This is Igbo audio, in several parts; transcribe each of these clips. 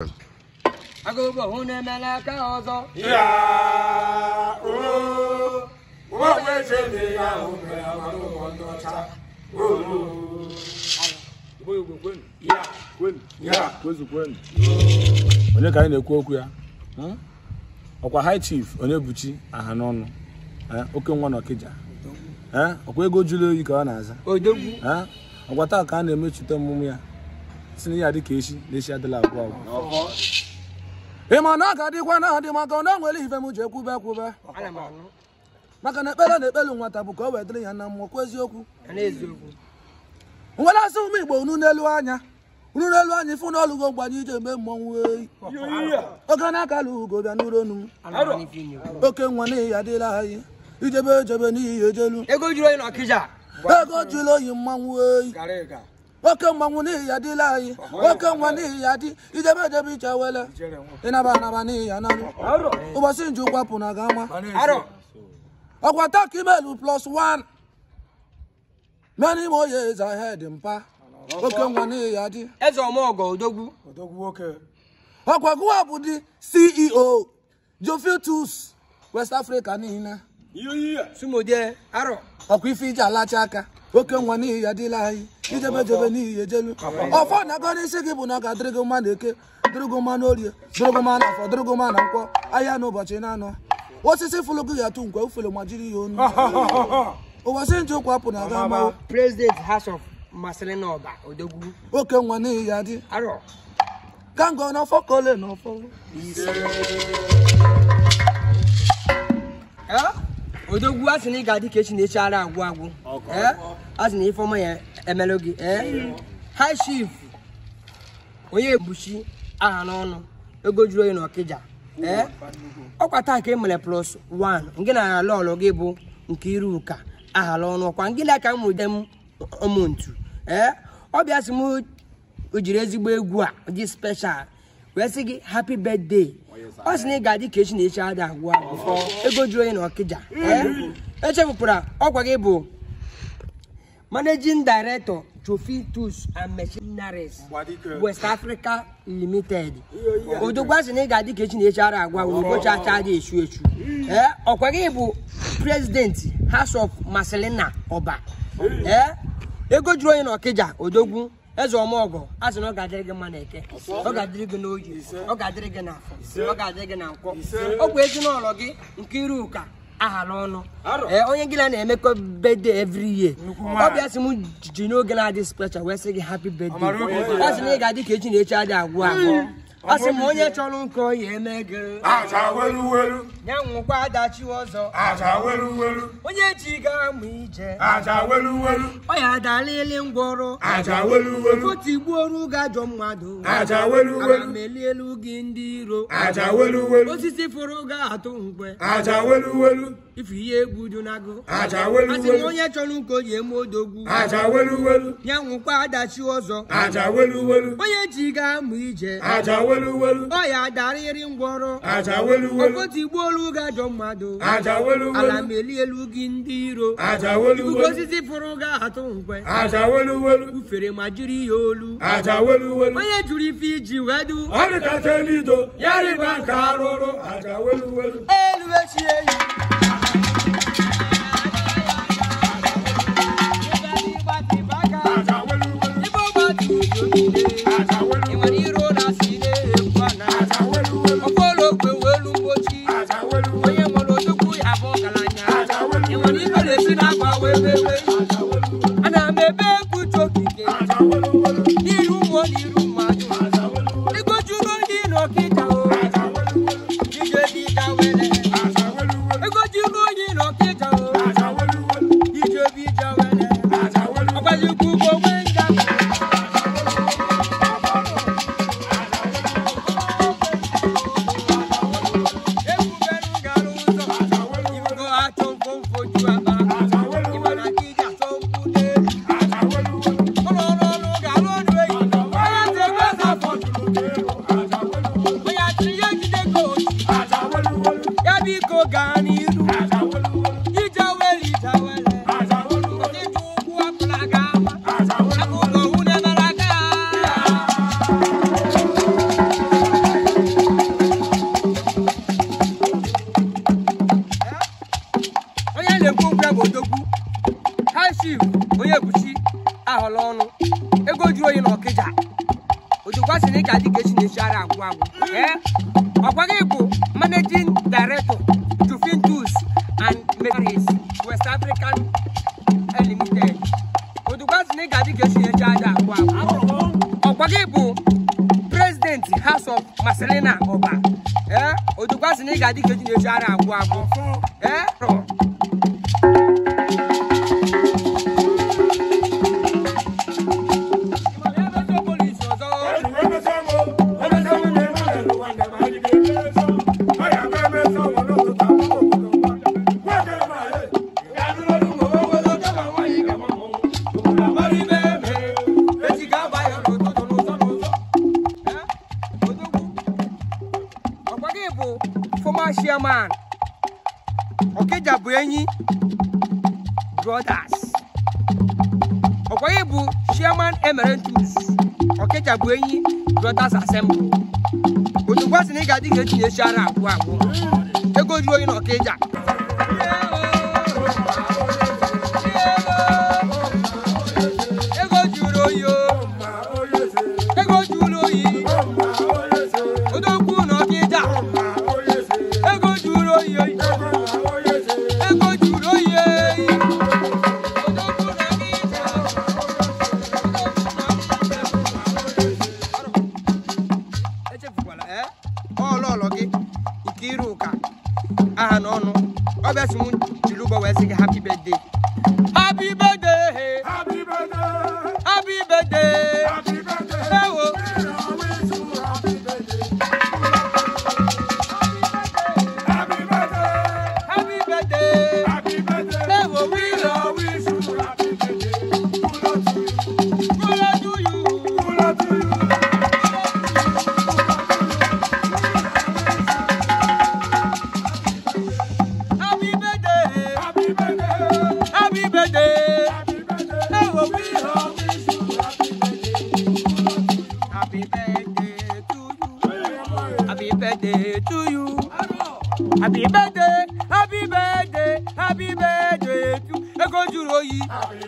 I go home and I can Yeah, oh, what was it? Onye ka anyị na-ekwu okwu ya ọkwa high chief onyebuchi ahanaonu oke nwa na okija ọkwa egojuruoyi ka ọ na-aza ODOGWU ọkwa taa ka a na-emechute mmụmụ ya si na ya dị ka echi na-echi adịla agwụ ịma na ọ ga-adịkwa na adị maka na o nwere ife m ji ekwube maka na ekpelu nwata bụ ka o wedịrị ya na mmụọ kwa eziokwu nwere asị ụmụ Igbo unu n'elu anya ifu na olugo mgbanye ije mgbe mmọnwụ eyi oge na-aka lụ ugo bịa n'ụlọ onu oke nwa n'ihi adịla anyị ijebe n'ihi ejelu egojuruoyi na okija egojuruoyi mmanwụ eyi oke mmanwụ n'ihi adịla anyị oke nwa n'ihi adị ijebe iche wele ịnaba n'ihi ya nanụ ụbọchị nju kwapụ na gama ọkwa tak imelu +1 many more years ahead mpa oke nwa n'ihi ya dị eze ọmọgọ ODOGWU ọkwa gụwa bụ dị CEO Jofitus West Africa niile sumodie aro ọkwa ife ije alacha aka oke nwa n'ihi ya dịla anyị ijebe n'ihi ejelu ọfọ na-agọ n'isi gị bụ na ọ ga-adịrị gị mma na eke dịrị gị mma n'orie dịrị gị mma n'afọ dịrị gị mma na nkwọ ahịa n'ụbọchị na-anọ osisi fụlụ gị ya tụ nkwe ufere ma jiri ya onu ụbọchị nje kwapụ na aga ma President House of Maselina Oba ODOGWU oke nwa n'ihi ya dị aro kango na ọfọ kole na ọfọ ODOGWU asị na ị ga-adị ka echi na-echara agwụ asị na ifeọma ya emelo gị high chief onyebuchi ahanaonu egojuruoyi na okija ọkwa taa ka emere +1 nke na ala ọlụ gị bụ nke iru ụka ahanaonu ọkwa ngị na ka m mụde ọmụntu ọ bịa sị m o jiri ezigbo egwu a dị special wee sị gị happy birthday ọ sị na ị ga-adị ka echi na-echi adị agwụ egojuruoyi na okija echefupụra ọkwa gị bụ managing director Jofitus and Machineries West Africa Limited ODOGWU asị na ị ga-adị ka echi na-echi ara agwa ụbọchị acha dị echu ọkwa gị bụ president House of Maselina Oba egojuruoyi na okija ODOGWU eze ọmọgọ asị na ọ ga-adịrị gị mma na eke ọ ga-adịrị gị n'oyi ọ ga-adịrị gị n'afọ ọ ga-adịrị gị na nkwọ ọ bụ ezinụlọ gị nke iru ụka ahanaonu onye gị na-emekọ birthday every year ọ bịa sị m ji n'oge na-adị special wee sị gị happy birthday ọ sị na ị ga-adị ka echi na-echi adị agwụ ọ sị m onye chọrọ nke ọ ya eme gị ya nwụkwa adachi ọzọ onye ji ga-amụ ije ọ ya adalili ngwọrọ otigbuoru gajọ mmadụ aga m eli elu gị ndị iro osisi fụrụ ga-atụ mgbe ife ihe egwu junago asị m onye chọrọ nke o ji eme ODOGWU ya nwụkwa adachi ọzọ onye ji ga-amụ ije ọ ya adarịrị ngwọrọ okotigbuolu gajọ mmadụ ala m eli elu gị ndị iro osisi fụrụ ga-atụ mgbe ufere ma jiri ya olu onye jụrụ ife iji wedu elu echi eyi na-echara agwụ ọkwagị managing director Juventus and Maris West African Limited odugwazi na ịga dị ka esi na-echara agwụ ọkwagị president House of Marcelina Oba odugwazi na ịga dị ka esi na-echara agwụ former chairman Okija Buenyi Brothers Okwaye chairman emeritus Okija Buenyi Brothers Assembly odugwasi na ịga dị ka etinye shara agwụ egojuoyi na Okija egojuruoyi odogwu na Okija ahanaonu obesimu jilubo we sing happy birthday happy birthday happy birthday happy birthday happy birthday ewo happy birthday happy birthday ewo we love you happy birthday to you Happy birthday to you. Happy birthday, happy birthday, happy birthday to egojuruoyi. Happy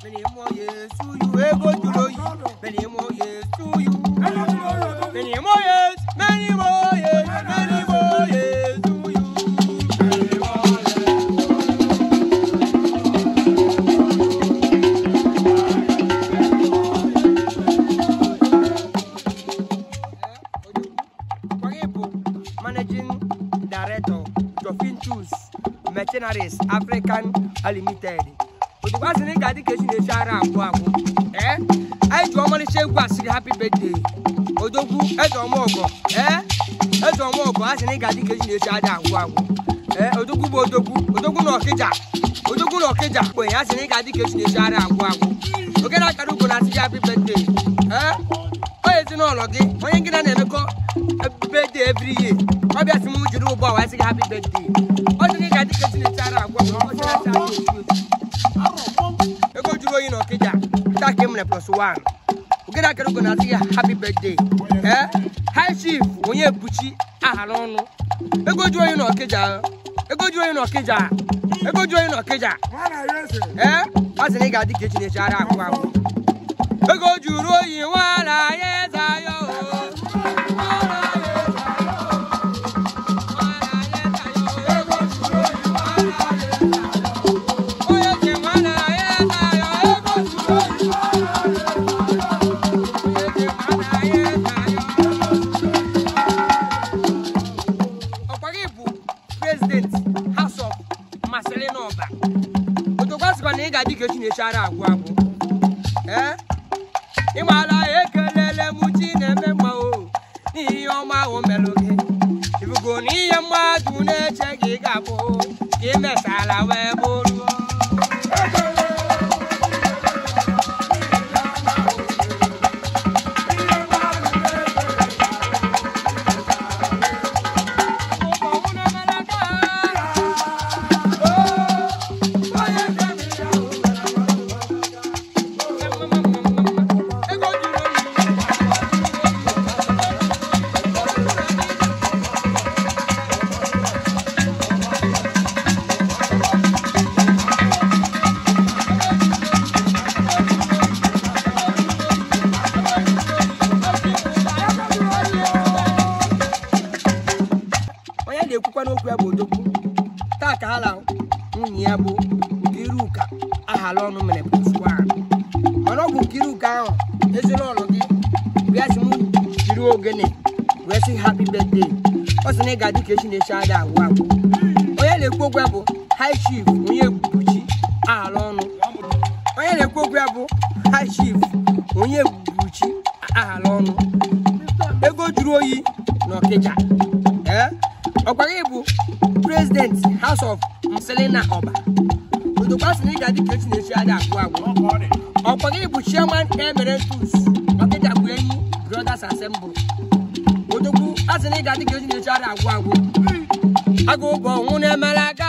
many more years to you, egojuruoyi. Many more years to you. Many more years, many more years, many more years to you. Managing Director Juventus Mercenaries African Limited odugwazi na ịga dị ka esi na-echara agwụ anyị jụọ ọmalịcha egwu asịrị happy birthday odogwu eze ọmọgọ asị na ịga dị ka esi na-echara agwụ odogwu bụ odogwu na Okija kwenye asị na ịga dị ka esi na-echara agwụ oge na-akara ugwu na-asị happy birthday onye ezinụlọ gị onye gị na-emekọ birthday every year ọbịa sị m jiri ụgbọ wa sị happy birthday ọ sị na ị ga-adị ka esi na-echara agwụ egojuruoyi na Okija taa ka emere +1 oge na-akara ugwu na-asị happy birthday high chief onyebuchi ahanaonu egojuoyi na Okija ọ sị na ị ga-adị ka esi na-echara agwụ egojuruoyi nwara ya eze ayo President House of Marcelina Oba odogwazi na ị ga-adị ka esi na-echara agwụ ịmala ekelele m chi na-eme mma n'ihe ọma o melụ gị ibugo na ihe mmadụ na-eche gị ga-abụ ka imesala wee bụrụ nwunye ya bụ Nkiruka ahanaonu mere +1 mana ọ bụ Nkiruka ahụ ezinụlọ gị bịa sị m jiri ogene wee sị happy birthday ọ sị na ị ga-adị ka echi na-echi ada agwụ agwụ onye na-ekwu okwu ya bụ high chief onyebuchi ahanaonu onye na-ekwu okwu ya bụ high chief onyebuchi ahanaonu egojuruoyi na okija ọkwa gị bụ president house of Mselina Ọba odokwasị na ị ga-adị ka echi na-echi ada agwụ agwụ ọkwa gị bụ chairman emeritus okija bụ enyi brothers assembly odogwu asị na ị ga-adị ka echi na-echi ada agwụ agwụ agụ ụgwọ nwụ na-emere aka